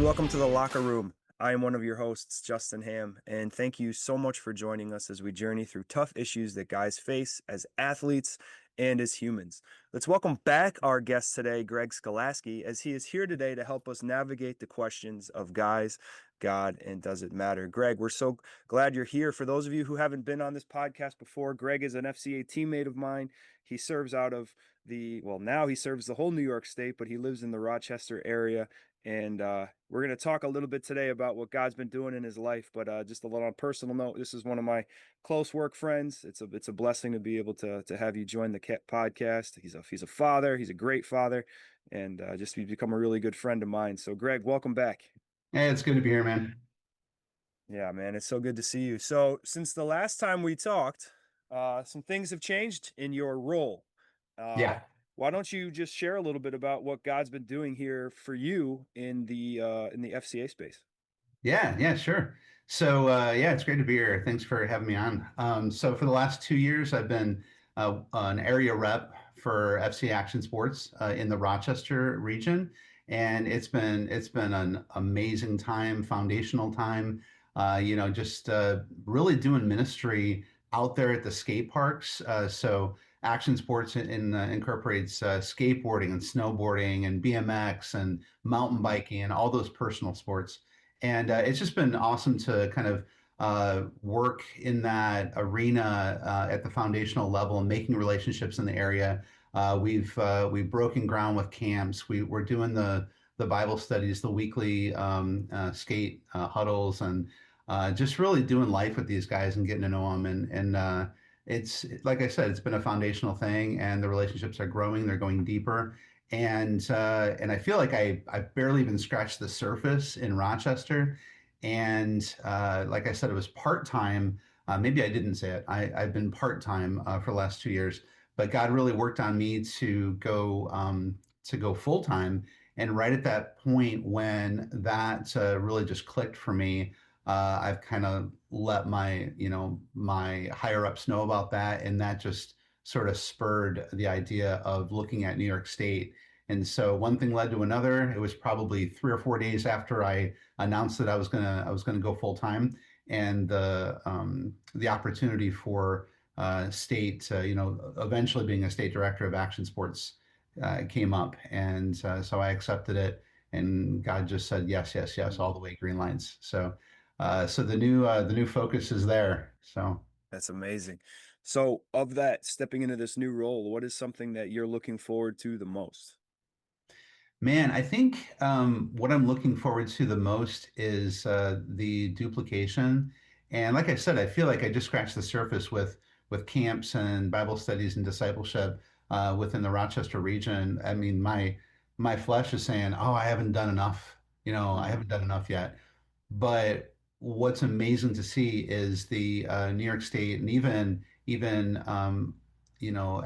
welcome to the locker room. I am one of your hosts, Justin Ham, and thank you so much for joining us as we journey through tough issues that guys face as athletes and as humans. Let's welcome back our guest today, Greg Skolaski, as he is here today to help us navigate the questions of guys, God, and does it matter? Greg, we're so glad you're here. For those of you who haven't been on this podcast before, Greg is an FCA teammate of mine. He serves out of now he serves the whole New York State, but he lives in the Rochester area. And we're going to talk a little bit today about what God's been doing in his life. But just a little on a personal note, this is one of my close work friends. It's a blessing to be able to have you join the podcast. He's a father. He's a great father, and just he's become a really good friend of mine. So, Greg, welcome back. Hey, it's good to be here, man. Yeah, man, it's so good to see you. So, since the last time we talked, some things have changed in your role. Yeah. Why don't you just share a little bit about what God's been doing here for you in the FCA space? Yeah, sure. So, yeah, it's great to be here. Thanks for having me on. So for the last 2 years, I've been an area rep for FCA Action Sports in the Rochester region, and it's been an amazing time, foundational time. Just really doing ministry out there at the skate parks. So Action Sports incorporates skateboarding and snowboarding and BMX and mountain biking and all those personal sports. And it's just been awesome to kind of work in that arena at the foundational level and making relationships in the area. We've broken ground with camps. We're doing the Bible studies, the weekly skate huddles, and just really doing life with these guys and getting to know them. And it's like I said, it's been a foundational thing, and the relationships are growing. They're going deeper. And I feel like I barely even scratched the surface in Rochester. And like I said, it was part-time. Maybe I didn't say it. I've been part-time for the last 2 years, but God really worked on me to go full-time. And right at that point when that really just clicked for me, I've kind of let my higher ups know about that, and that just sort of spurred the idea of looking at New York State. And so one thing led to another. It was probably 3 or 4 days after I announced that I was gonna go full time, and the opportunity for state, eventually being a state director of Action Sports came up, and so I accepted it, and God just said yes, yes, yes, all the way, green lights. So the new focus is there. So That's amazing. So, of that, stepping into this new role, what is something that you're looking forward to the most? man, I think what I'm looking forward to the most is the duplication. And like I said, I feel like I just scratched the surface with camps and Bible studies and discipleship within the Rochester region. I mean, my flesh is saying, "Oh, I haven't done enough. I Mhm. haven't done enough yet." But what's amazing to see is the New York State, and even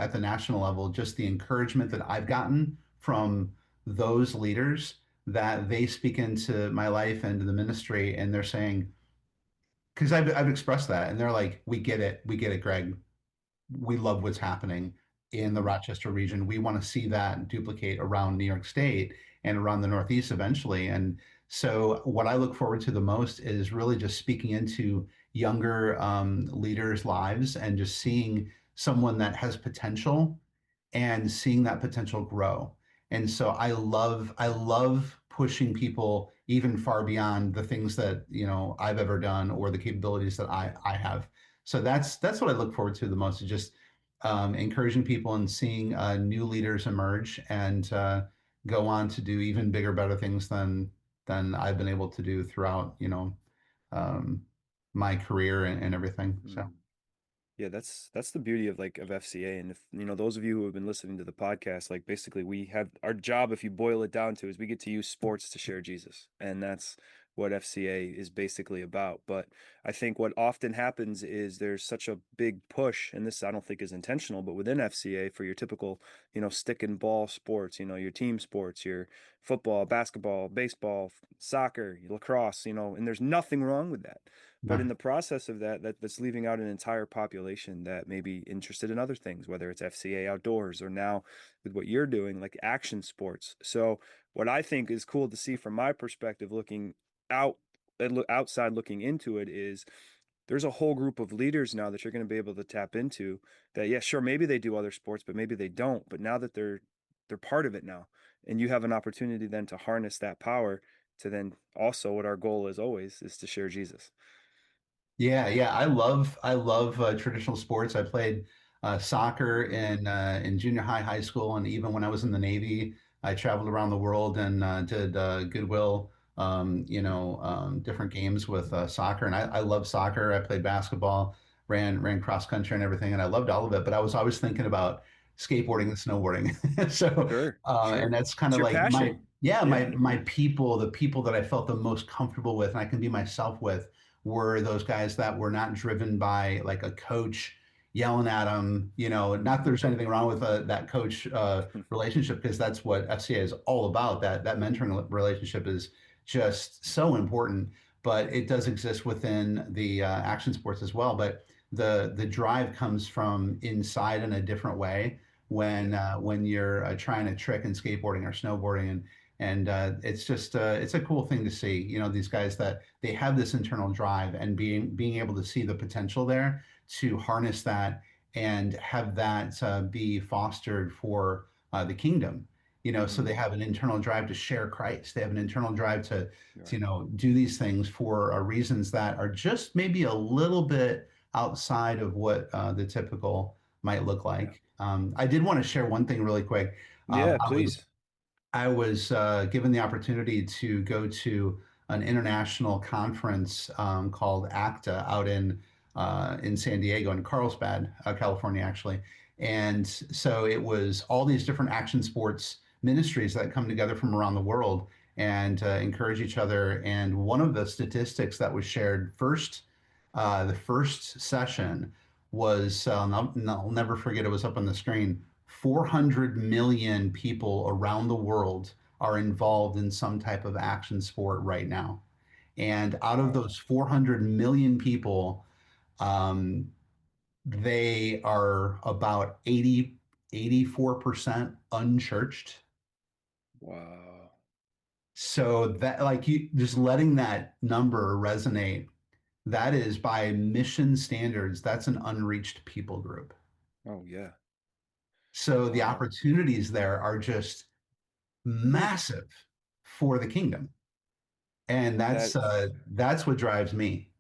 at the national level, just the encouragement that I've gotten from those leaders, that they speak into my life and to the ministry, and they're saying, because I've expressed that, and they're like, we get it, Greg. We love what's happening in the Mhm. Rochester region. We want to see that duplicate around New York State and around the Northeast eventually. And so, what I look forward to the most is really just speaking into younger leaders' lives and just seeing someone that has potential and seeing that potential grow. And so I love pushing people even far beyond the things that I've ever done or the capabilities that I have. So that's what I look forward to the most, is just encouraging people and seeing new leaders emerge and go on to do even bigger, better things than I've been able to do throughout um, my career and everything. So Mhm. Yeah, that's the beauty of FCA. And if those of you who have been listening to the podcast, like basically we have our job, if you boil it down to, is we get to use sports to share Jesus. And that's what FCA is basically about. But I think what often happens is there's such a big push, and this I don't think is intentional, but within FCA for your typical, stick and ball sports, your team sports, your football, basketball, baseball, soccer, lacrosse, and there's nothing wrong with that. But No. in the process of that's leaving out an entire population that may be interested in other things, whether it's FCA outdoors or now with what you're doing, like action sports. So what I think is cool to see from my perspective, looking out outside looking into it, is there's a whole group of leaders now that you're going to be able to tap into that, yeah, sure, maybe they do other sports, but maybe they don't. But now that they're part of it now, and you have an opportunity then to harness that power to then also, what our goal is always is to share Jesus. Yeah, yeah, I love traditional sports. I played soccer in junior high, high school, and even when I was in the Navy, I traveled around the world and did Goodwill, different games with soccer. And I love soccer. I played basketball, ran cross country and everything, and I loved all of it. But I was always thinking about skateboarding and snowboarding. So, Sure, and sure. that's kind It's of your like my passion. yeah, Yeah. my people, the people that I felt the most comfortable with, and I can be myself with were those guys that were not driven by like a coach yelling at them. Not that there's anything wrong with that coach relationship because that's what FCA is all about. That mentoring relationship is just so important, but it does exist within the action sports as well. But the drive comes from inside in a different way Yeah. when you're trying a trick in skateboarding or snowboarding and it's just it's a cool thing to see. These guys that they have this internal drive and being able to see the potential there to harness that and have that be fostered for the kingdom. So they Mm, have an internal drive to share Christ. They have an internal drive to right. do these things for reasons that are just maybe a little bit outside of what the typical might look Yeah. like. I did want to share one thing really quick. Um, Yeah, I was please. I was given the opportunity to go to an international conference called ACTA out in San Diego, in Carlsbad, California, actually. And so it was all these different action sports ministries that come together from around the world and encourage each other. And one of the statistics that was shared the first session was, I'll never forget, it was up on the screen. 400 million people around the world are involved in some type of action sport right now. And out of Wow. those 400 million people, um, they are about 84% unchurched. Wow. So that, like, you just letting that number resonate, that is by mission standards, that's an unreached people group. Oh, yeah. So the Wow. opportunities there are just massive for the kingdom. And That, that's what drives me,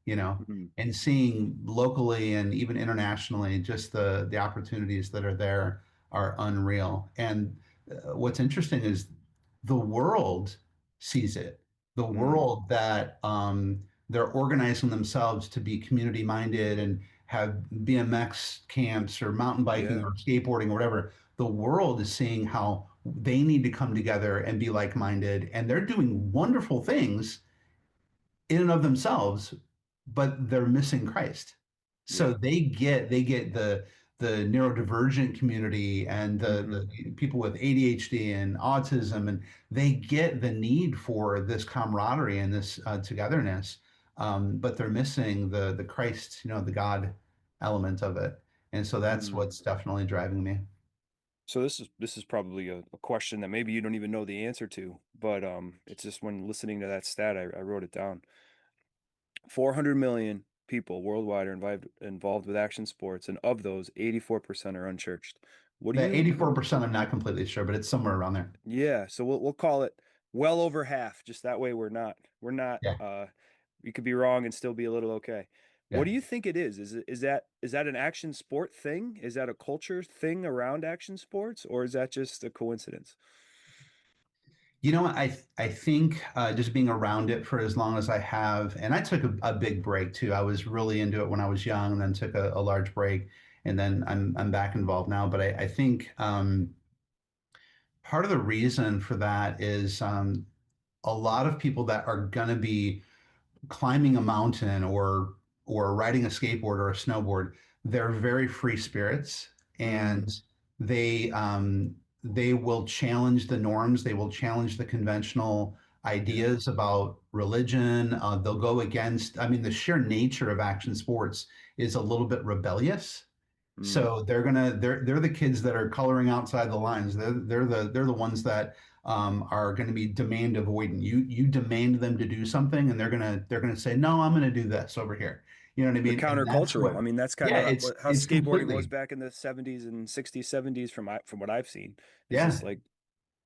mm, and seeing locally and even internationally, just the opportunities that are there are unreal. And what's interesting is the world sees it. The mm, world that they're organizing themselves to be community minded and have BMX camps or mountain biking yeah. or skateboarding or whatever. The world is seeing how they need to come together and be like minded, and they're doing wonderful things in and of themselves, but they're missing Christ. So Yeah. they get the neurodivergent community and Hmm. the people with ADHD and autism, and they get the need for this camaraderie and this togetherness, but they're missing the Christ, the God element of it. And so that's Mm. what's definitely driving me. So this is probably a question that maybe you don't even know the answer to, but it's just when listening to that stat, I wrote it down. 400 million people worldwide are involved with action sports, and of those, 84% are unchurched. What do The you, what, 84%, I'm not completely sure, but it's somewhere around there. yeah, so we'll call it well over half, just that way we're not Yeah, we could be wrong and still be a little okay. What yeah. do you think it is? Is that an action sport thing? Is that a culture thing around action sports, or is that just a coincidence? I think just being around it for as long as I have, and I took a big break too. I was really into it when I was young, and then took a large break, and then I'm back involved now. But I think part of the reason for that is a lot of people that are going to be climbing a mountain or riding a skateboard or a snowboard, they're very free spirits, Mm, and they they will challenge the norms. They will challenge the conventional Yeah. ideas about religion. They'll go against, I mean, the sheer nature of action sports is a little bit rebellious. Mm. So they're the kids that are coloring outside the lines. They're the ones that are going to be demand avoidant. You demand them to do something, and they're gonna say, no, I'm going to do this over here. You know what I They're mean? And that's countercultural. I what, mean, that's kind yeah, of it's how it's skateboarding was completely, back in the 70s and 60s, 70s from what I've seen. Is yeah, this like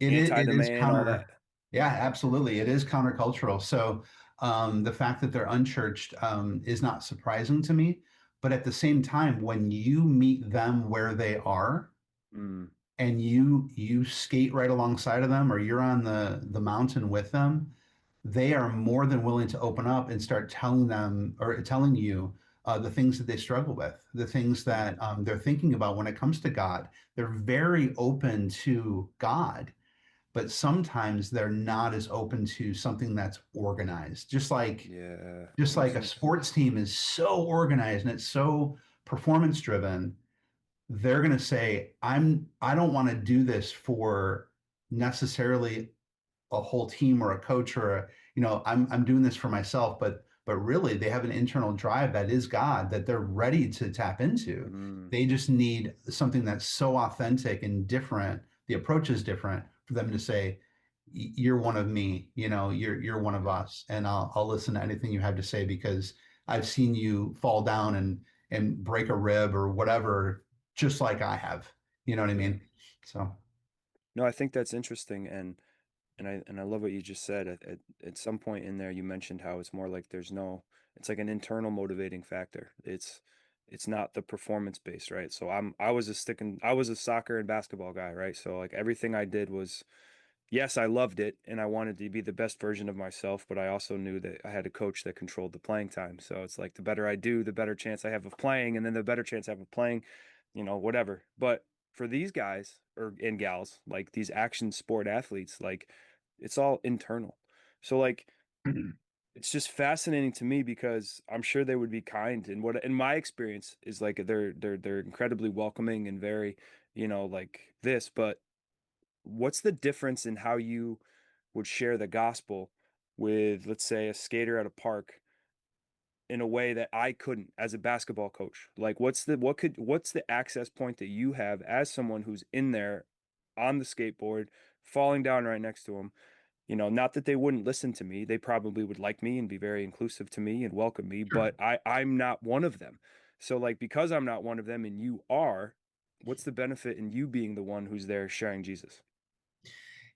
it anti the is man, all that? counter, yeah, absolutely, it is countercultural. So the fact that they're unchurched is not surprising to me. But at the same time, when you meet them where they are, Mm. and you skate right alongside of them, or you're on the mountain with them, they are more than willing to open up and start telling them or telling you the things that they struggle with, the things that Mm. they're thinking about when it comes to God. They're very open to God, but sometimes they're not as open to something that's organized. Yeah, Just makes like a sense. sports team is so organized and it's so performance driven, they're going to say, I don't want to do this for necessarily a whole team or a coach or I'm doing this for myself, but really they have an internal drive that is God that they're ready to tap into. Mm. They just need something that's so authentic and different. The approach is different for them to say, you're one of me, you're one of Yeah, us, and I'll listen to anything you have to say because I've seen you fall down and break a rib or whatever, just like I have. You know what I yeah. mean? So No, I think that's interesting, and I love what you just said. At some point in there, you mentioned how it's more like it's like an internal motivating factor. It's not the performance based, right? So I was a soccer and basketball guy, right? So like everything I did was, yes, I loved it and I wanted to be the best version of myself, but I also knew that I had a coach that controlled the playing time. So it's like the better I do, the better chance I have of playing, and then the better chance I have of playing, whatever. But for these guys or and gals, like these action sport athletes, like it's all internal. So like it's just fascinating to me because I'm sure they would be kind, and what in my experience is like they're incredibly welcoming and very, like this, but what's the difference in how you would share the gospel with, let's say, a skater at a park in a way that I couldn't as a basketball coach? Like, what's the access point that you have as someone who's in there on the skateboard, falling down right next to them? Not that they wouldn't listen to me. They probably would like me and be very inclusive to me and welcome me, sure. but I'm not one of them. So, like, because I'm not one of them and you are, what's the benefit in you being the one who's there sharing Jesus?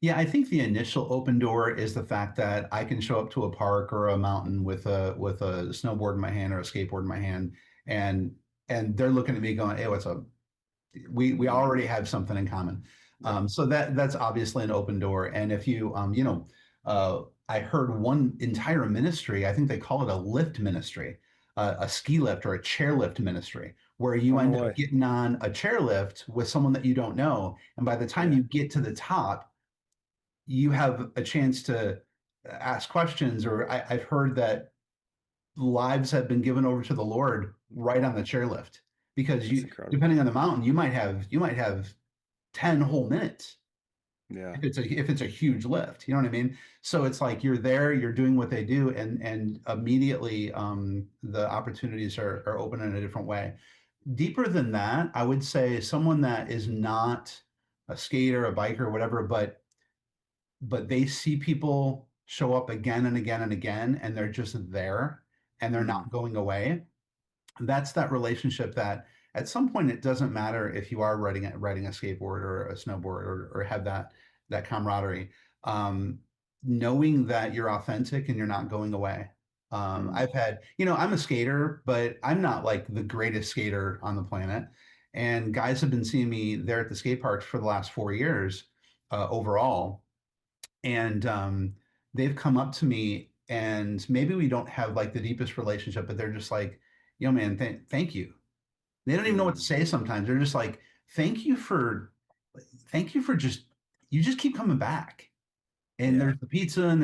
Yeah, I think the initial open door is the fact that I can show up to a park or a mountain with a snowboard in my hand or a skateboard in my hand, and and they're looking at me going, "Hey, what's up?" We Mm, already have something in common. yep. So that's obviously an open door. And if you I heard one entire ministry, I think they call it a lift ministry, a ski lift or a chairlift ministry, where you Oh, no end up way. getting on a chairlift with someone that you don't know, and by the time Yeah. you get to the top you have a chance to ask questions, or I've heard that lives have been given over to the Lord right on the Wow. chairlift because That's you, incredible. depending on the mountain, you might have 10 whole minutes Yeah. if it's a huge lift. You know what I mean? So it's like you're there, you're doing what they do, and immediately the opportunities are open in a different way. Deeper than that, I would say someone that is not a skater, a biker, whatever, but they see people show up again and again and again, and they're just there and they're Mm, not going away. That's that relationship that at some point it doesn't matter if you are riding a skateboard or a snowboard or have that camaraderie. Um, Knowing that you're authentic and you're not going away. mm, I've had, I'm a skater, but I'm not like the greatest skater on the planet. And guys have been seeing me there at the skate parks for the last 4 years overall, and they've come up to me, and maybe we don't have like the deepest relationship, but they're just like, yo man, thank you. They don't even know what to mm. say sometimes. They're just like, thank you for just, you just keep coming back, and Yeah. there's the pizza, and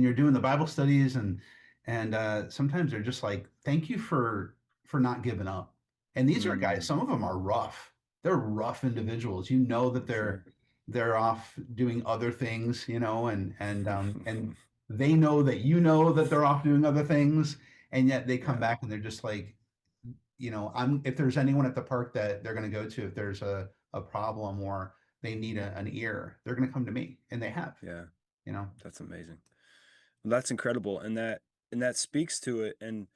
you're doing the Bible studies, and sometimes they're just like, thank you for not giving up. And these are guys, Mm, some of them are rough. They're rough individuals. You know that I'm they're sure. they're off doing other things, and they know that you know that they're off doing other things, and yet they come Yeah. back and they're just like, I'm if there's anyone at the park that they're going to go to if there's a problem or they need an ear, they're going to come to me, and they have, Yeah. you know. That's amazing. Well, that's incredible, and that speaks to it. And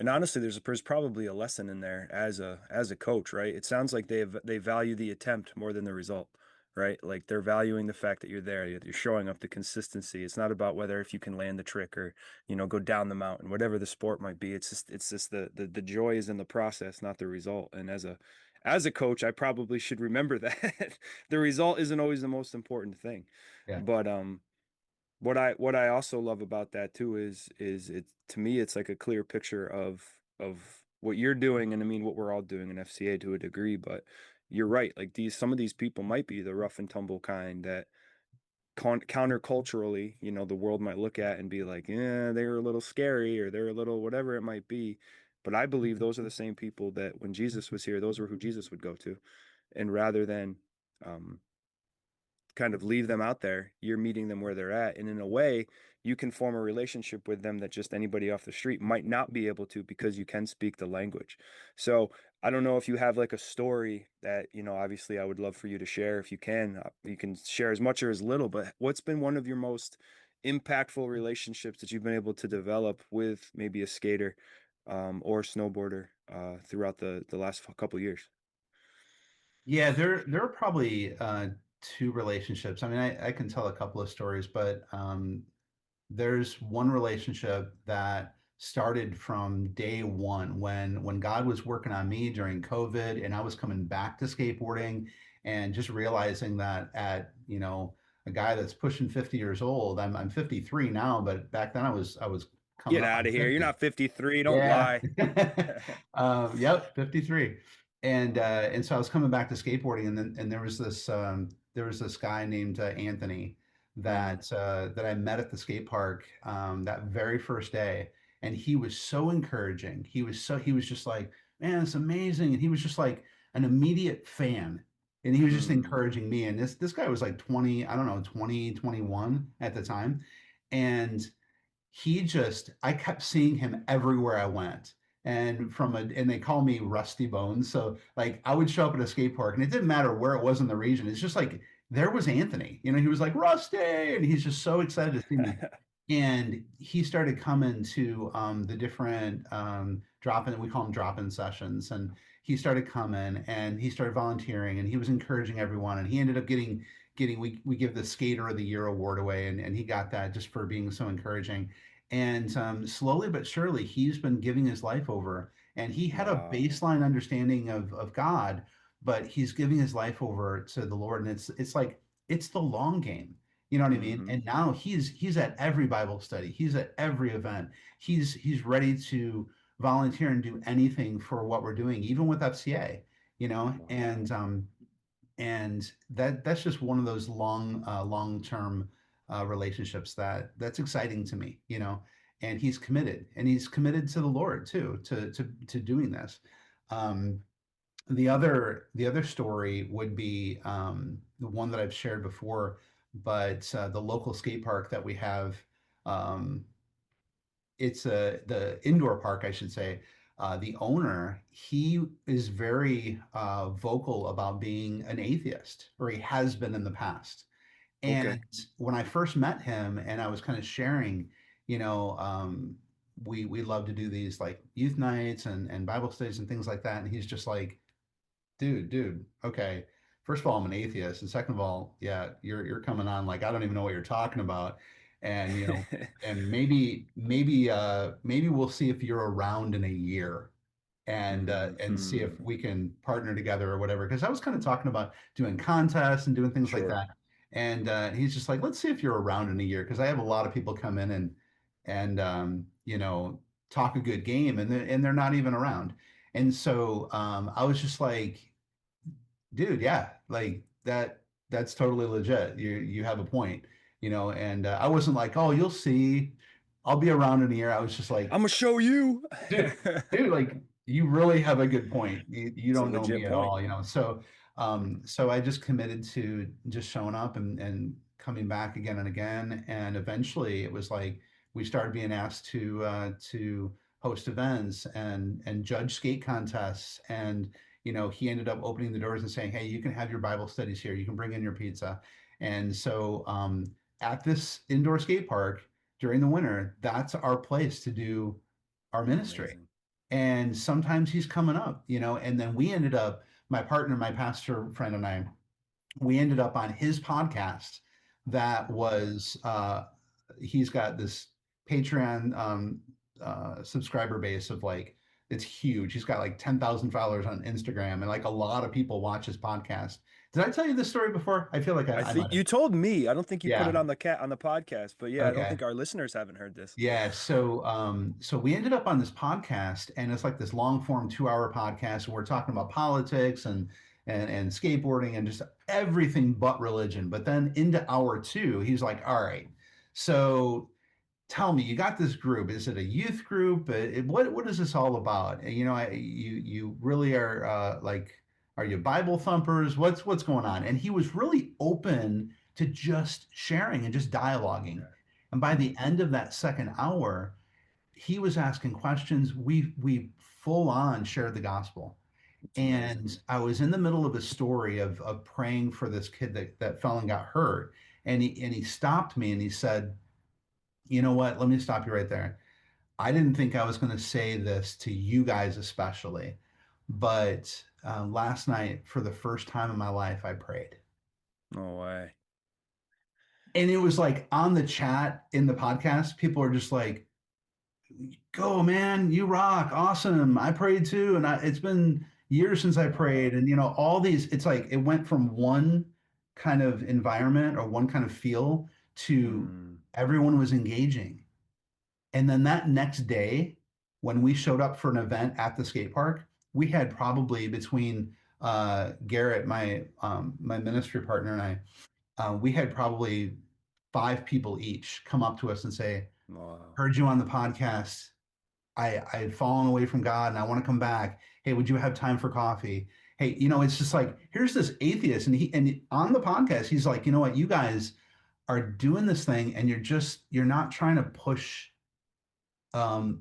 honestly, there's probably a lesson in there as a coach, right? It sounds like they value the attempt more than the result, right? Like they're valuing the fact that you're there, you're showing up, the consistency. It's not about whether if you can land the trick or go down the mountain, whatever the sport might be. It's just the joy is in the process, not the result. And as a coach, I probably should remember that the result isn't always the most important thing, Yeah. but what I also love about that too is it to me it's like a clear picture of what you're doing, and I mean what we're all doing in FCA to a degree, but you're right, like these some of these people might be the rough and tumble kind that counterculturally, the world might look at and be like, yeah, they're a little scary or they're a little whatever it might be. But I believe those are the same people that when Jesus was here, those were who Jesus would go to. And rather than um kind of leave them out there, you're meeting them where they're at, and in a way you can form a relationship with them that just anybody off the street might not be able to, because you can speak the language. So I don't know if you have like a story that obviously I would love for you to share. If you can share as much or as little, but what's been one of your most impactful relationships that you've been able to develop with maybe a skater or snowboarder throughout the last couple years? Yeah, there are probably two relationships. I mean, I can tell a couple of stories, but there's one relationship that started from day one when God was working on me during COVID, and I was coming back to skateboarding and just realizing that at a guy that's pushing 50 years old. I'm 53 now, but back then I was coming Get up out on of here, you're 50. not 53, don't Yeah. lie. Yep, 53. And Wow. and so I was coming back to skateboarding, and there was this guy named Anthony Mm, that I met at the skate park that very first day, and he was so encouraging. He was just like, man, it's amazing, and he was just like an immediate fan, and he was just mm, encouraging me. And this guy was like 20, I don't know, 20, 21 at the time, and I kept seeing him everywhere I went. And they call me Rusty Bones. So like I would show up at a skate park and it didn't matter where it was in the region. It's just like there was Anthony. He was like Rusty, and he's just so excited to see me. And he started coming to the different drop-in, we call them drop-in sessions. And he started coming and he started volunteering and he was encouraging everyone. And he ended up getting we give the Skater of the Year award away, and he got that just for being so encouraging. And slowly but surely, he's been giving his life over. And he had a wow. baseline understanding of God, but he's giving his life over to the Lord. And it's like it's the long game. You know what I mean? Hmm. And now he's at every Bible study. He's at every event. He's ready to volunteer and do anything for what we're doing, even with FCA. Wow. And that's just one of those long-term relationships that's exciting to me. And he's committed to the Lord too, to doing this. um, the other story would be the one that I've shared before, but the local skate park that we have. um, it's the indoor park, I should say. The owner, he is very vocal about being an atheist, or he has been in the past. And Okay. when I first met him, and I was kind of sharing, we love to do these like youth nights and Bible studies and things like that, and he's just like, dude, okay. First of all, I'm an atheist, and second of all, yeah, you're coming on like I don't even know what you're talking about, and and maybe we'll see if you're around in a year, and see if Hmm. we can partner together or whatever. Because I was kind of talking about doing contests and doing things like Sure. that, and he's just like, let's see if you're around in a year, because I have a lot of people come in and talk a good game, and they're not even around. And so I was just like, dude, yeah, like that's totally legit. You have a point, and I wasn't like, oh, you'll see, I'll be around in a year. I was just like, I'm gonna show you. dude, dude, like you really have a good point. You It's a don't know legit me at point. all. So I just committed to just showing up and coming back again and again. And eventually it was like we started being asked to host events and judge skate contests. And he ended up opening the doors and saying, "Hey, you can have your Bible studies here. You can bring in your pizza." And so at this indoor skate park during the winter, that's our place to do our ministry. Amazing. And sometimes he's coming up, and then we ended up, my partner, my pastor friend and I, we ended up on his podcast that was he's got this Patreon subscriber base of like, it's huge. He's got like 10,000 followers on Instagram, and like a lot of people watch his podcast. Did I tell you this story before? I feel like I I might think have. you told me. I don't think you put it Yeah. on the podcast, but yeah, I don't Okay. think our listeners haven't heard this. Yeah, so we ended up on this podcast, and it's like this long form 2 hour podcast, and we're talking about politics and skateboarding and just everything but religion. But then into hour two, he's like, "All right, so tell me, you got this group. Is it a youth group? What is this all about? And, you really are like, are you Bible thumpers? What's going on?" And he was really open to just sharing and just dialoguing. Yeah. And by the end of that second hour, he was asking questions. We full on shared the gospel. It's amazing. And I was in the middle of a story of praying for this kid that fell and got hurt. And he stopped me and he said, "You know what? Let me stop you right there. I didn't think I was going to say this to you guys, especially, but last night, for the first time in my life, I prayed." No way. And it was like on the chat in the podcast, people are just like, "Go, man, you rock. Awesome. I prayed too." And it's been years since I Wow. prayed. And, all these, it's like it went from one kind of environment or one kind of feel to Mm. everyone was engaging. And then that next day, when we showed up for an event at the skate park, we had probably between Garrett, my ministry partner, and I, we had probably 5 people each come up to us and say, Wow. "Heard you on the podcast. I've fallen away from God and I want to come back. Hey, would you have time for coffee?" Hey, it's just like, here's this atheist, and on the podcast, he's like, "You know what? You guys are doing this thing, and you're not trying to push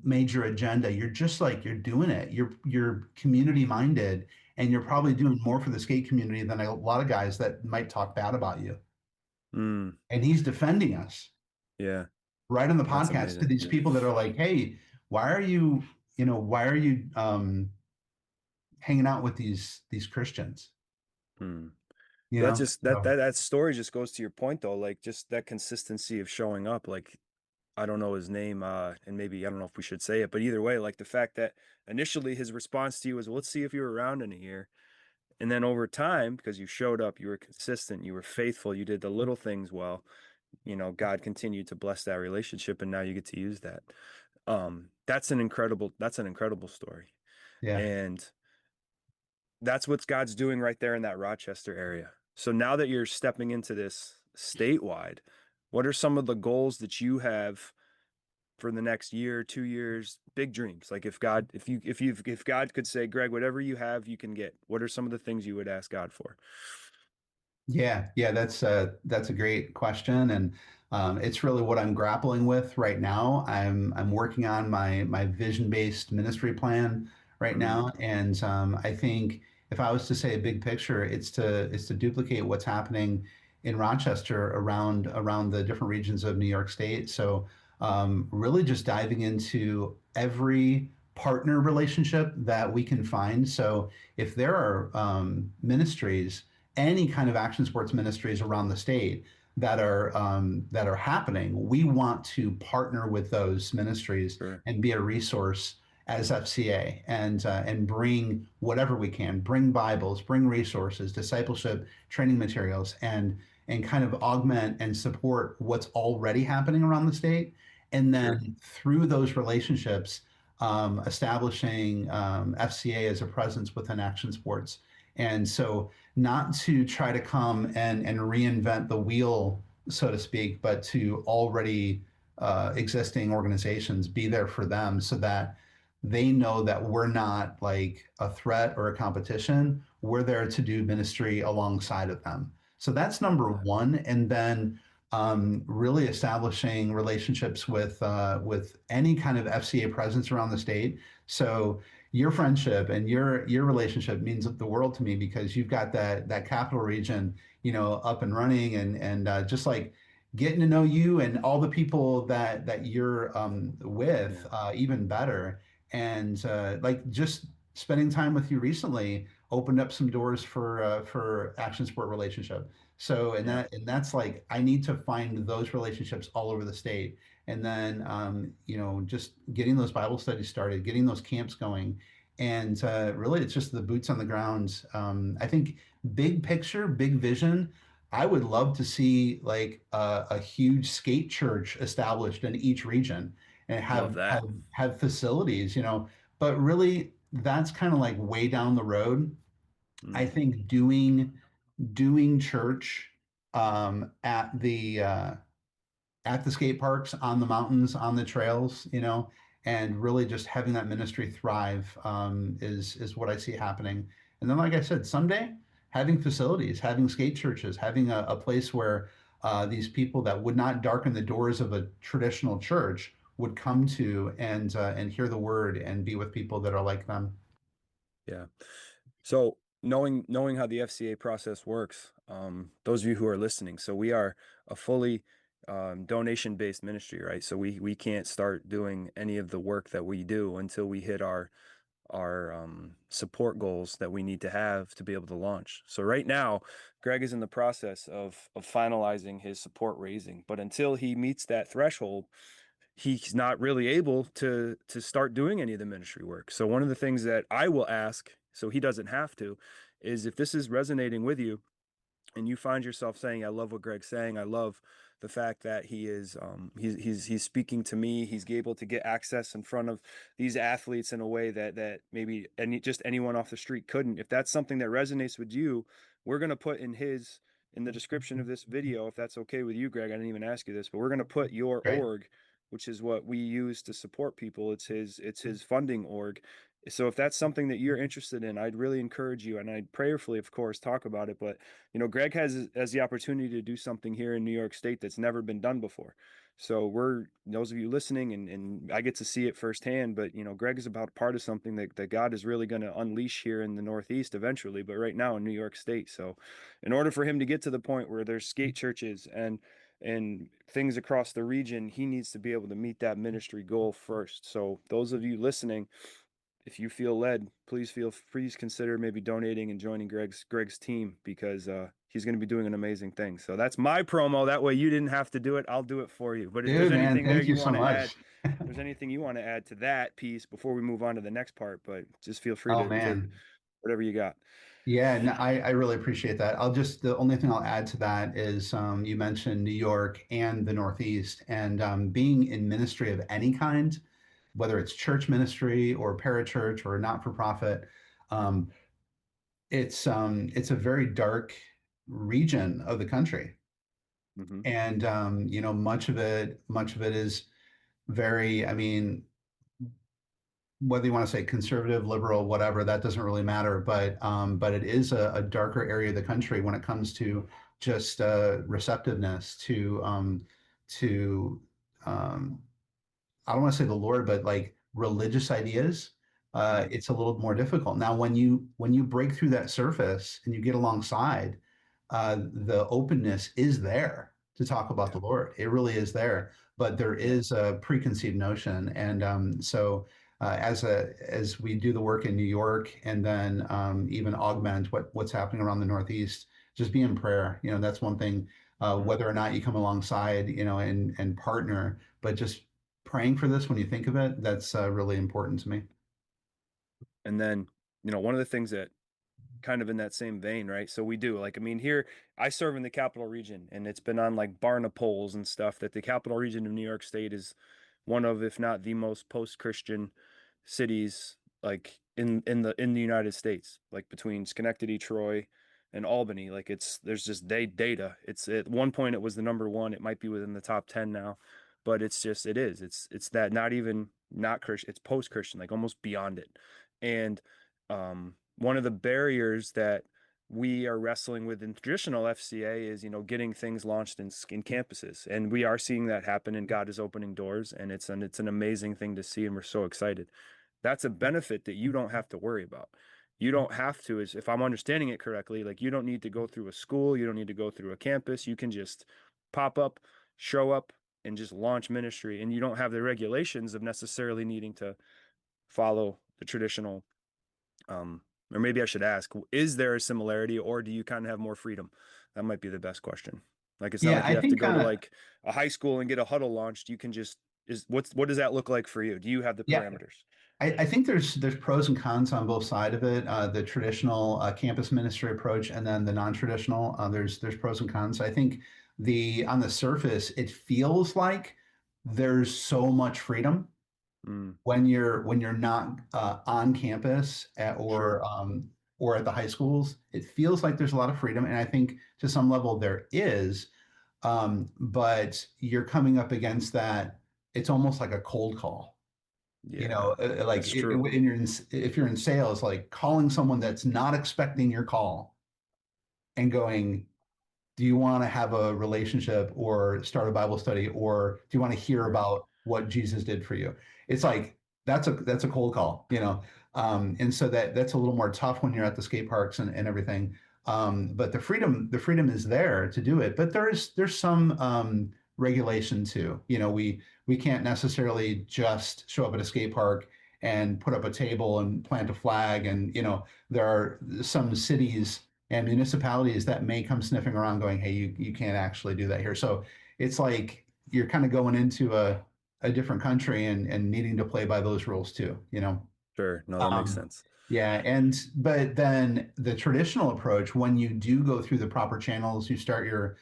major agenda. You're just like, you're doing it. You're community minded, and you're probably doing more for the skate community than a lot of guys that might talk bad about you." Mm. And he's defending us Yeah, right on the that's podcast to amazing. these people that are like, "Hey, why are you, hanging out with these Christians?" Mm. You That know? just So that story just goes to your point though, like just that consistency of showing up. Like I don't know his name, and maybe I don't know if we should say it, but either way, like the fact that initially his response to you was, well, "Let's see if you're around in a year," and then over time, because you showed up, you were consistent, you were faithful, you did the little things well. God continued to bless that relationship, and now you get to use that. That's an incredible story, yeah. and that's what God's doing right there in that Rochester area. So now that you're stepping into this statewide, what are some of the goals that you have for the next year, 2 years, big dreams? Like if God could say, "Greg, whatever you have, you can get." What are some of the things you would ask God for? Yeah, that's a great question, and it's really what I'm grappling with right now. I'm working on my vision-based ministry plan right Mm, now, and I think if I was to say a big picture, it's to duplicate what's happening in Rochester around the different regions of New York State. So really just diving into every partner relationship that we can find. So if there are ministries, any kind of action sports ministries around the state that are happening, we want to partner with those ministries sure, and be a resource as FCA, and bring whatever we can, bring Bibles, bring resources, discipleship, training materials, and kind of augment and support what's already happening around the state, and sure, then through those relationships, establishing FCA as a presence within action sports. And so not to try to come and reinvent the wheel, so to speak, but to already existing organizations, be there for them so that they know that we're not like a threat or a competition. We're there to do ministry alongside of them. So that's number love that. one. And then really establishing relationships with any kind of FCA presence around the state. So your friendship and your relationship means the world to me because you've got that capital region, up and running and just like getting to know you and all the people that you're with Yeah. even better. And like just spending time with you recently opened up some doors for action sport relationship. So Yeah. and that's like I need to find those relationships all over the state, and then just getting those Bible studies started, getting those camps going, and really it's just the boots on the ground. I think big picture, big vision. I would love to see like a huge skate church established in each region and Love have that. have facilities, But really, that's kind of like way down the road. I Mm. think doing church um, at the uh, at the skate parks, on the mountains, on the trails, and really just having that ministry thrive is what I see happening. And then, like I said, someday having facilities, having skate churches, having a place where these people that would not darken the doors of a traditional church would come to and hear the word and be with people that are like them. Yeah. So knowing how the FCA process works, those of you who are listening, so we are a fully donation-based ministry, right? So we can't start doing any of the work that we do until we hit our support goals that we need to have to be able to launch. So right now, Greg is in the process of finalizing his support raising, but until he meets that threshold, he's not really able to start doing any of the ministry work. So one of the things that I will ask, so he doesn't have to, is if this is resonating with you and you find yourself saying, I love what Greg's saying, I love the fact that he is he's speaking to me, he's able to get access in front of these athletes in a way that maybe anyone off the street couldn't. If that's something that resonates with you, we're going to put in the description of this video, if that's okay with you, Greg. I didn't even ask you this, but we're going to put your Great. org, which is what we use to support people. It's his funding org. So if that's something that you're interested in, I'd really encourage you, and I'd prayerfully, of course, talk about it. But Greg has the opportunity to do something here in New York State that's never been done before. So we're those of you listening, and I get to see it firsthand. But Greg is about part of something that God is really going to unleash here in the Northeast eventually, but right now in New York State. So in order for him to get to the point where there's skate churches and things across the region, he needs to be able to meet that ministry goal first. So those of you listening, if you feel led, please consider maybe donating and joining Greg's team, because he's going to be doing an amazing thing. So that's my promo. That way you didn't have to do it. I'll do it for you. But if there's Dude, man, anything there thank you you so want to add, much. if there's anything you want to add to that piece before we move on to the next part, but just feel free Oh to man. whatever you got. Yeah, no, I really appreciate that. The only thing I'll add to that is you mentioned New York and the Northeast, and being in ministry of any kind, whether it's church ministry or parachurch or not for profit, um, it's a very dark region of the country, Hmm. and much of it is very, I mean, whether you want to say conservative, liberal, whatever, that doesn't really matter. But it is a darker area of the country when it comes to just receptiveness to um, I don't want to say the Lord, but like religious ideas. Hmm. It's a little more difficult. Now, when you break through that surface and you get alongside, the openness is there to talk about the Yeah. Lord. It really is there, but there Yeah. is a preconceived notion, and so as we do the work in New York, and then even augment what's happening around the Northeast, just be in prayer. That's one thing. Mm. Whether or not you come alongside, and partner, but just praying for this when you think of it, that's really important to me. And then one of the things that kind of in that same vein, right? So we do like, I mean, here I serve in the capital region, and it's been on like Barna polls and stuff that the capital region of New York State is one of, if not the most post-Christian cities like in the United States, like between Schenectady, Troy, and Albany. Like there's just data. It's at one point it was the number one. It might be within the top 10 now, but it's that not even not Christian, it's post-Christian, like almost beyond it. And one of the barriers that we are wrestling with in traditional FCA is, getting things launched in campuses. And we are seeing that happen, and God is opening doors, and it's an amazing thing to see, and we're so excited. That's a benefit that you don't have to worry about. You don't have to, is if I'm understanding it correctly, like you don't need to go through a school, you don't need to go through a campus. You can just pop up, show up, and just launch ministry. And you don't have the regulations of necessarily needing to follow the traditional, or maybe I should ask, is there a similarity, or do you kind of have more freedom? That might be the best question. Like, it's not Yeah, like I you have to think go to like a high school and get a huddle launched. You can just, what does that look like for you? Do you have the yeah, parameters? I think there's pros and cons on both sides of it. The traditional campus ministry approach, and then the non-traditional. There's pros and cons. I think the on the surface, it feels like there's so much freedom Mm, when you're not on campus sure. or at the high schools. It feels like there's a lot of freedom, and I think to some level there is. But you're coming up against that. It's almost like a cold call. Yeah, Like that's true. if you're in sales, like calling someone that's not expecting your call and going, do you want to have a relationship or start a Bible study, or do you want to hear Sure. about what Jesus did for you? It's like that's a cold call. And so that's a little more tough when you're at the skate parks and everything. But the freedom is there to do it. But there's some regulation too. We can't necessarily just show up at a skate park and put up a table and plant a flag. And there are some cities and municipalities that may come sniffing around going, hey, you can't actually do that here. So it's like you're kind of going into a different country and needing to play by those rules too. Sure. No, that makes Um, sense. yeah, but then the traditional approach, when you do go through the proper channels, you start your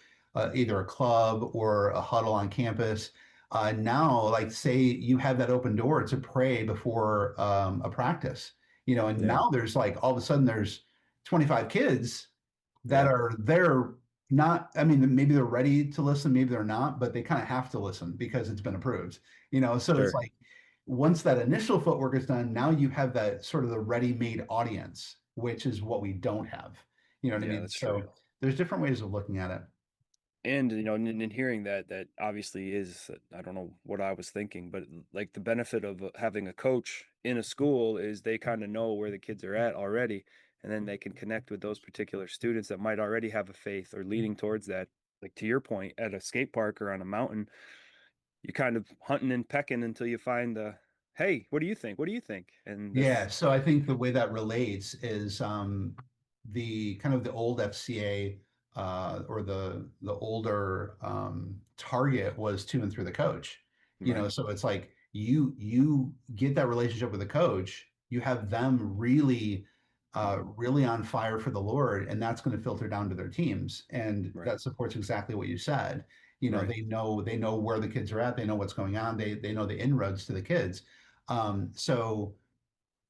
either a club or a huddle on campus. Now, like say you have that open door to pray before a practice, and Yeah. now there's like all of a sudden there's 25 kids that Yeah. are there. Not, I mean, maybe they're ready to listen, maybe they're not, but they kind of have to listen because it's been approved. So it's Sure. like once that initial footwork is done, now you have that sort of the ready-made audience, which is what we don't have. You know what I Yeah, mean? that's true. So there's different ways of looking at it. And in hearing that obviously is, I don't know what I was thinking, but like the benefit of having a coach in a school is they kind of know where the kids are at already, and then they can connect with those particular students that might already have a faith or leading towards that. Like to your point, at a skate park or on a mountain, you're kind of hunting and pecking until you find the, hey, what do you think? What do you think? And Yeah, that's so I think the way that relates is the kind of the old FCA or the older target was to and through the coach. right. So it's like you get that relationship with the coach, you have them really on fire for the Lord, and that's going to filter down to their teams, and Right. that supports exactly what you said. Right. They know where the kids are at, they know what's going on, they know the inroads to the kids. So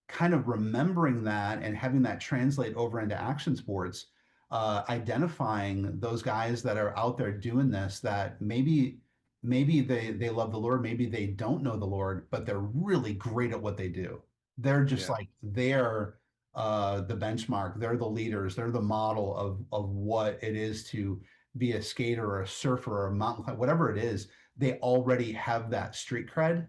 kind of remembering that and having that translate over into action sports, identifying those guys that are out there doing this that maybe they love the Lord, maybe they don't know the Lord, but they're really great at what they do. They're just Yeah. like they're the benchmark, they're the leaders, they're the model of what it is to be a skater or a surfer or a mountain climber, whatever it is. They already have that street cred,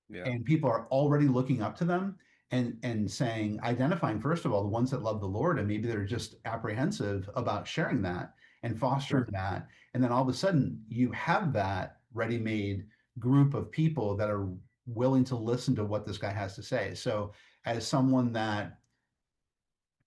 Yeah. and people are already looking up to them and saying, identifying first of all the ones that love the Lord, and maybe they're just apprehensive about sharing that and fostering Sure. that. And then all of a sudden you have that ready-made group of people that are willing to listen to what this guy has to say. So as someone that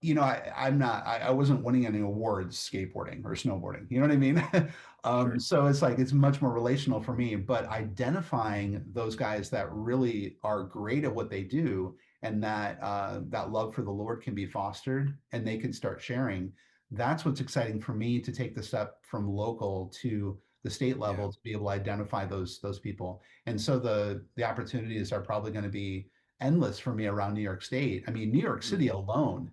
I wasn't winning any awards skateboarding or snowboarding. You know what I mean? Sure. So it's like it's much more relational for me. But identifying those guys that really are great at what they do, and that love for the Lord can be fostered, and they can start sharing. That's what's exciting for me to take the step from local to the state Yeah. level to be able to identify those people. And so the opportunities are probably going to be endless for me around New York State. I mean, New York City Hmm. alone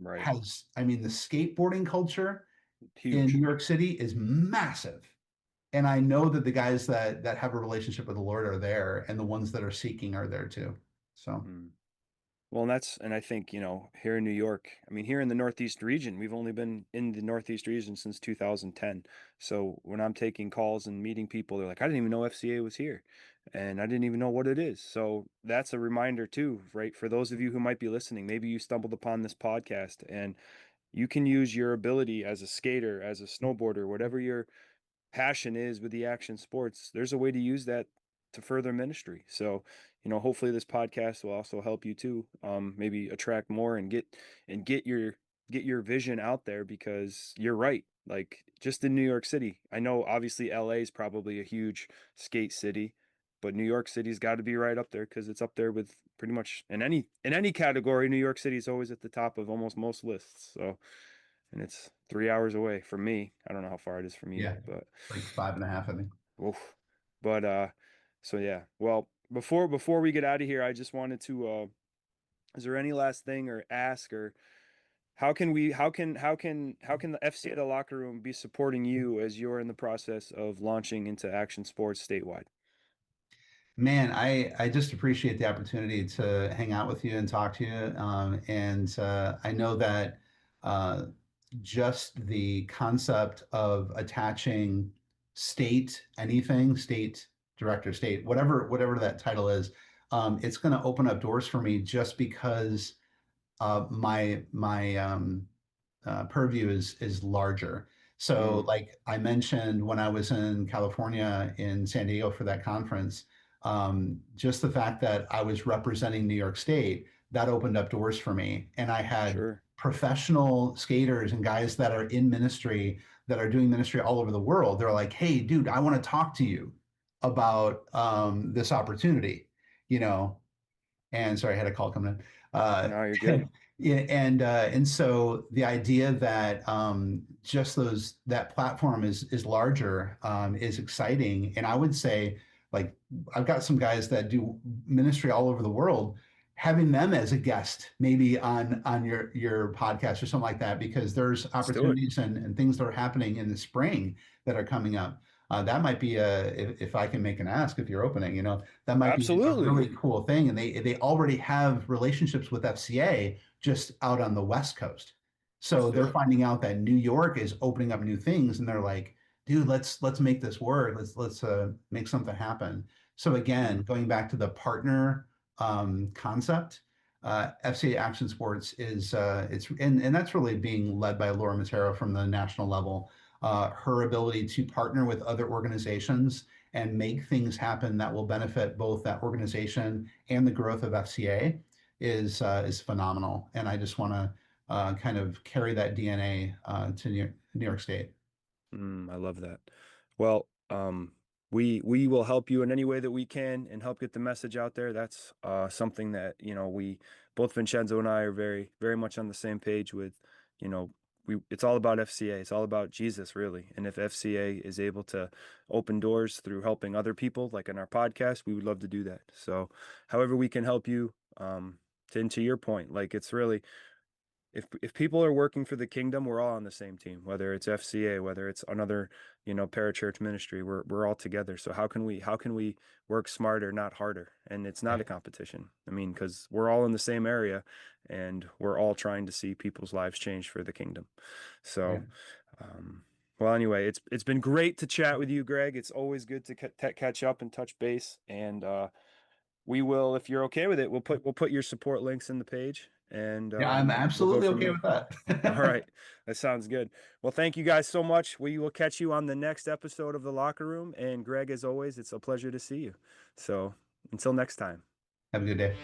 Right. has, I mean, the skateboarding culture in New Huge. York City is massive. And I know that the guys that have a relationship with the Lord are there, and the ones that are seeking are there too. So Mm. Well, and I think, here in New York, I mean, here in the Northeast region, we've only been in the Northeast region since 2010. So when I'm taking calls and meeting people, they're like, I didn't even know FCA was here and I didn't even know what it is. So that's a reminder too, right? For those of you who might be listening, maybe you stumbled upon this podcast and you can use your ability as a skater, as a snowboarder, whatever your passion is with the action sports, there's a way to use that to further ministry. So, hopefully this podcast will also help you too. Maybe attract more and get your vision out there, because you're right. Like, just in New York City, I know obviously LA is probably a huge skate city, but New York City's got to be right up there because it's up there with pretty much in any category. New York City is always at the top of almost most lists. So, and it's 3 hours away from me. I don't know how far it is from you, Yeah, but like 5.5, I think. oof. But so yeah. Well, before we get out of here, I just wanted to is there any last thing or ask, or how can the FCA the locker room be supporting you as you're in the process of launching into action sports statewide? Man, I just appreciate the opportunity to hang out with you and talk to you. And I know that uh, just the concept of attaching state, anything, state director, state, whatever that title is, it's going to open up doors for me just because my purview is larger. So, Mm, like I mentioned, when I was in California in San Diego for that conference, just the fact that I was representing New York State, that opened up doors for me. And I had sure. professional skaters and guys that are in ministry that are doing ministry all over the world. They're like, "Hey, dude, I want to talk to you about this opportunity," you know, and sorry, I had a call coming in. No, you're good. Yeah, and so the idea that just that platform is larger is exciting, and I would say like I've got some guys that do ministry all over the world. Having them as a guest, maybe on your podcast or something like that, because there's Let's do it. opportunities and things that are happening in the spring that are coming up. That might be if I can make an ask, if you're opening, that might be a Absolutely. really cool thing. And they already have relationships with FCA just out on the West Coast. Let's So do they're it. finding out that New York is opening up new things, and they're like, dude, let's make this work. Let's make something happen. So again, Mm, going back to the partner concept, FCA Action Sports is and that's really being led by Laura Matero from the national level. Her ability to partner with other organizations and make things happen that will benefit both that organization and the growth of FCA is phenomenal. And I just want to kind of carry that DNA to New York State. I love that. Well, we will help you in any way that we can and help get the message out there. That's something that, we both Vincenzo and I are very, very much on the same page with. You know, it's all about FCA. It's all about Jesus, really. And if FCA is able to open doors through helping other people, like in our podcast, we would love to do that. So, however we can help you, to your point, like it's really, if people are working for the kingdom, we're all on the same team, whether it's FCA, whether it's another, parachurch ministry, we're all together. So how can we work smarter, not harder? And it's not Yeah. a competition. I mean, because we're all in the same area and we're all trying to see people's lives change for the kingdom. Yeah. So, well, anyway, it's been great to chat with you, Greg. It's always good to catch up and touch base. And we will, if you're okay with it, we'll put your support links in the page, and Yeah, I'm we'll go absolutely from okay there. with that. All right, that sounds good. Well, thank you guys so much. We will catch you on the next episode of the Locker Room. And Greg, as always, it's a pleasure to see you. So until next time. Have a good day.